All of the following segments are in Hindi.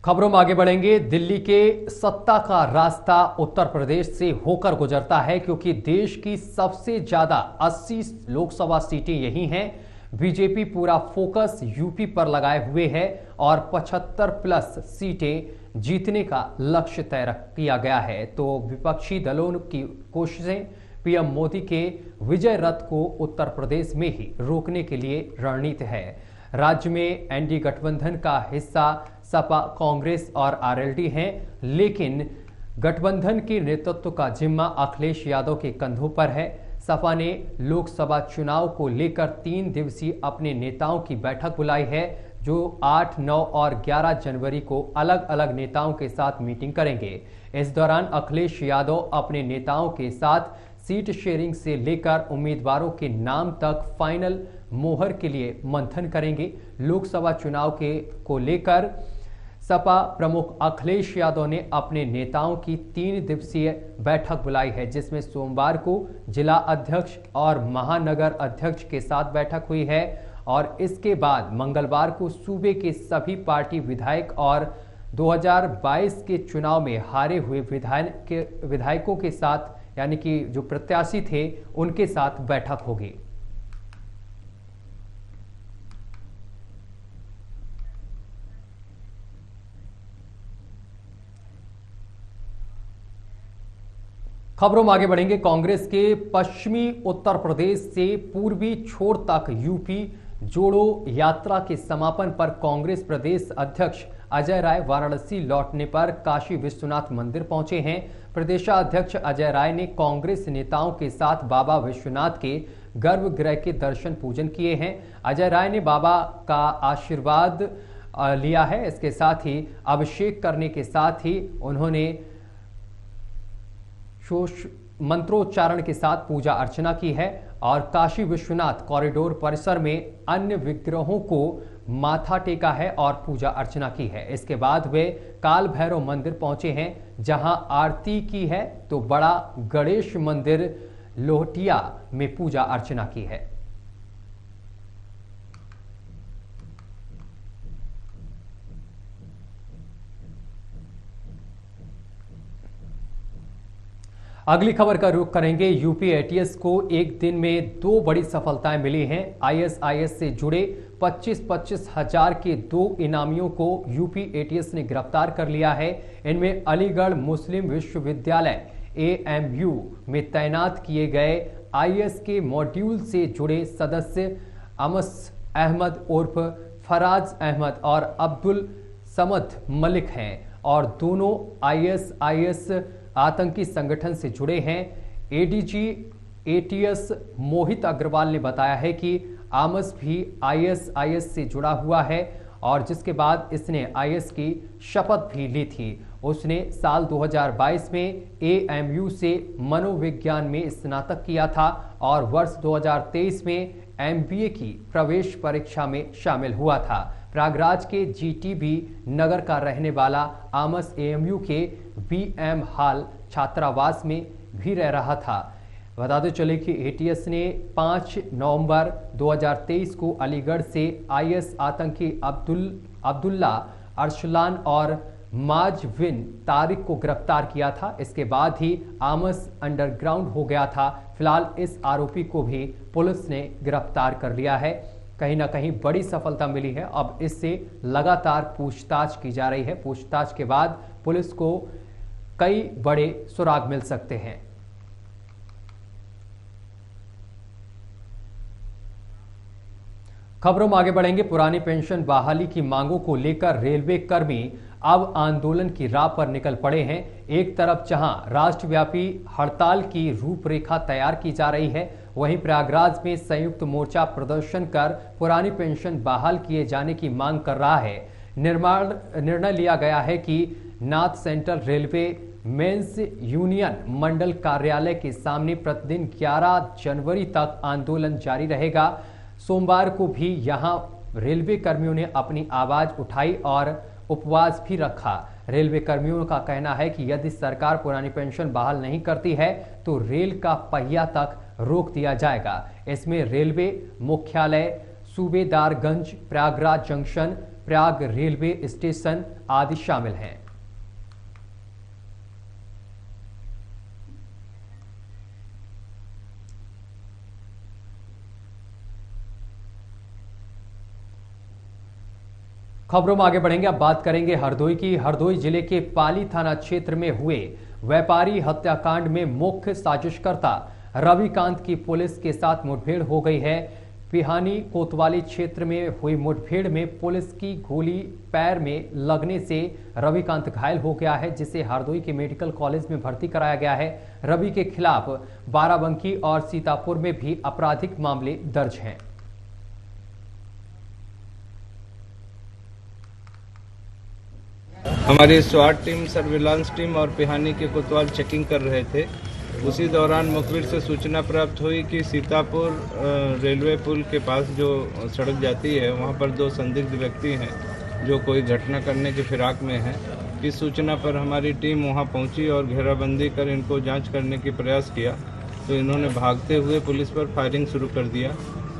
खबरों में आगे बढ़ेंगे। दिल्ली के सत्ता का रास्ता उत्तर प्रदेश से होकर गुजरता है क्योंकि देश की सबसे ज्यादा 80 लोकसभा सीटें यही हैं। बीजेपी पूरा फोकस यूपी पर लगाए हुए है और 75 प्लस सीटें जीतने का लक्ष्य तय किया गया है। तो विपक्षी दलों की कोशिशें पीएम मोदी के विजय रथ को उत्तर प्रदेश में ही रोकने के लिए रणनीति है। राज्य में एनडीए गठबंधन का हिस्सा सपा, कांग्रेस और आरएलडी हैं, लेकिन गठबंधन के नेतृत्व का जिम्मा अखिलेश यादव के कंधों पर है। सपा ने लोकसभा चुनाव को लेकर 3 दिवसीय अपने नेताओं की बैठक बुलाई है, जो 8, 9 और 11 जनवरी को अलग अलग नेताओं के साथ मीटिंग करेंगे। इस दौरान अखिलेश यादव अपने नेताओं के साथ सीट शेयरिंग से लेकर उम्मीदवारों के नाम तक फाइनल मोहर के लिए मंथन करेंगे। लोकसभा चुनाव को लेकर सपा प्रमुख अखिलेश यादव ने अपने नेताओं की 3 दिवसीय बैठक बुलाई है, जिसमें सोमवार को जिला अध्यक्ष और महानगर अध्यक्ष के साथ बैठक हुई है और इसके बाद मंगलवार को सूबे के सभी पार्टी विधायक और 2022 के चुनाव में हारे हुए विधायकों के साथ, यानी कि जो प्रत्याशी थे, उनके साथ बैठक होगी। खबरों में आगे बढ़ेंगे। कांग्रेस के पश्चिमी उत्तर प्रदेश से पूर्वी छोर तक यूपी जोड़ो यात्रा के समापन पर कांग्रेस प्रदेश अध्यक्ष अजय राय वाराणसी लौटने पर काशी विश्वनाथ मंदिर पहुंचे हैं। प्रदेशाध्यक्ष अजय राय ने कांग्रेस नेताओं के साथ बाबा विश्वनाथ के गर्भगृह के दर्शन पूजन किए हैं। अजय राय ने बाबा का आशीर्वाद लिया है। इसके साथ ही अभिषेक करने के साथ ही उन्होंने मंत्रोच्चारण के साथ पूजा अर्चना की है और काशी विश्वनाथ कॉरिडोर परिसर में अन्य विग्रहों को माथा टेका है और पूजा अर्चना की है। इसके बाद वे काल भैरव मंदिर पहुंचे हैं, जहां आरती की है, तो बड़ा गणेश मंदिर लोहटिया में पूजा अर्चना की है। अगली खबर का रुख करेंगे। यूपी एटीएस को एक दिन में 2 बड़ी सफलताएं मिली हैं। आईएसआईएस से जुड़े 25-25 हजार के 2 इनामियों को यूपी एटीएस ने गिरफ्तार कर लिया है। इनमें अलीगढ़ मुस्लिम विश्वविद्यालय एएमयू में तैनात किए गए आईएएस के मॉड्यूल से जुड़े सदस्य अमस अहमद उर्फ फराज अहमद और अब्दुल समद मलिक हैं और दोनों आईएसआईएस आतंकी संगठन से जुड़े हैं। एडीजी एटीएस मोहित अग्रवाल ने बताया है कि आमस भी आईएसआईएस से जुड़ा हुआ है और जिसके बाद इसने आईएएस की शपथ भी ली थी। उसने साल 2022 में एएमयू से मनोविज्ञान में स्नातक किया था और वर्ष 2023 में एमबीए की प्रवेश परीक्षा में शामिल हुआ था। प्रयागराज के जीटीबी नगर का रहने वाला आमस एएमयू के बीएम हॉल छात्रावास में भी रह रहा था। बताते चले कि एटीएस ने 5 नवंबर 2023 को अलीगढ़ से आईएस आतंकी अब्दुल्ला अरसलान और माजविन तारिक को गिरफ्तार किया था। इसके बाद ही आमस अंडरग्राउंड हो गया था। फिलहाल इस आरोपी को भी पुलिस ने गिरफ्तार कर लिया है। कहीं ना कहीं बड़ी सफलता मिली है। अब इससे लगातार पूछताछ की जा रही है। पूछताछ के बाद पुलिस को कई बड़े सुराग मिल सकते हैं। खबरों में आगे बढ़ेंगे। पुरानी पेंशन बहाली की मांगों को लेकर रेलवे कर्मी अब आंदोलन की राह पर निकल पड़े हैं। एक तरफ जहां राष्ट्रव्यापी हड़ताल की रूपरेखा तैयार की जा रही है, वहीं प्रयागराज में संयुक्त मोर्चा प्रदर्शन कर पुरानी पेंशन बहाल किए जाने की मांग कर रहा है। निर्णय लिया गया है कि north central railway men's union मंडल कार्यालय के सामने प्रतिदिन 11 जनवरी तक आंदोलन जारी रहेगा। सोमवार को भी यहां रेलवे कर्मियों ने अपनी आवाज उठाई और उपवास भी रखा। रेलवे कर्मियों का कहना है कि यदि सरकार पुरानी पेंशन बहाल नहीं करती है तो रेल का पहिया तक रोक दिया जाएगा। इसमें रेलवे मुख्यालय, Subedarganj, Prayagraj junction, Prayag railway station आदि शामिल हैं। खबरों में आगे बढ़ेंगे। अब बात करेंगे हरदोई की। हरदोई जिले के पाली थाना क्षेत्र में हुए व्यापारी हत्याकांड में मुख्य साजिशकर्ता रविकांत की पुलिस के साथ मुठभेड़ हो गई है। पिहानी कोतवाली क्षेत्र में हुई मुठभेड़ में पुलिस की गोली पैर में लगने से रविकांत घायल हो गया है, जिसे हरदोई के मेडिकल कॉलेज में भर्ती कराया गया है। रवि के खिलाफ बाराबंकी और सीतापुर में भी आपराधिक मामले दर्ज हैं। हमारी स्वाट टीम, सर्विलांस टीम और पिहानी के कोतवाल चेकिंग कर रहे थे। उसी दौरान मुखबिर से सूचना प्राप्त हुई कि सीतापुर रेलवे पुल के पास जो सड़क जाती है वहां पर दो संदिग्ध व्यक्ति हैं जो कोई घटना करने की फिराक में हैं। इस सूचना पर हमारी टीम वहां पहुंची और घेराबंदी कर इनको जांच करने की प्रयास किया तो इन्होंने भागते हुए पुलिस पर फायरिंग शुरू कर दिया।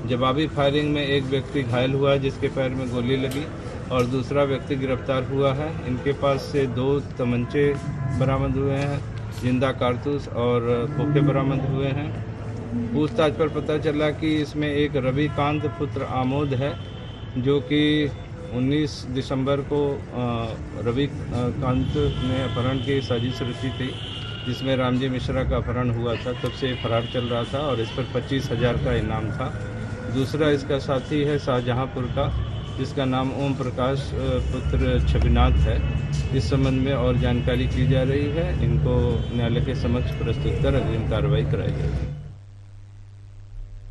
जवाबी फायरिंग में एक व्यक्ति घायल हुआ जिसके पैर में गोली लगी और दूसरा व्यक्ति गिरफ्तार हुआ है। इनके पास से 2 तमंचे बरामद हुए हैं, जिंदा कारतूस और खोखे बरामद हुए हैं। पूछताछ पर पता चला कि इसमें एक रविकांत पुत्र आमोद है जो कि 19 दिसंबर को रविकांत ने अपहरण की साजिश रची थी, जिसमें रामजी मिश्रा का अपहरण हुआ था। तब से फरार चल रहा था और इस पर 25,000 का इनाम था। दूसरा इसका साथी है शाहजहांपुर का, जिसका नाम ओम प्रकाश पुत्र छविनाथ है। इस संबंध में और जानकारी की जा रही है। इनको न्यायालय के समक्ष प्रस्तुत कर अग्रिम कार्रवाई कराई जाएगी।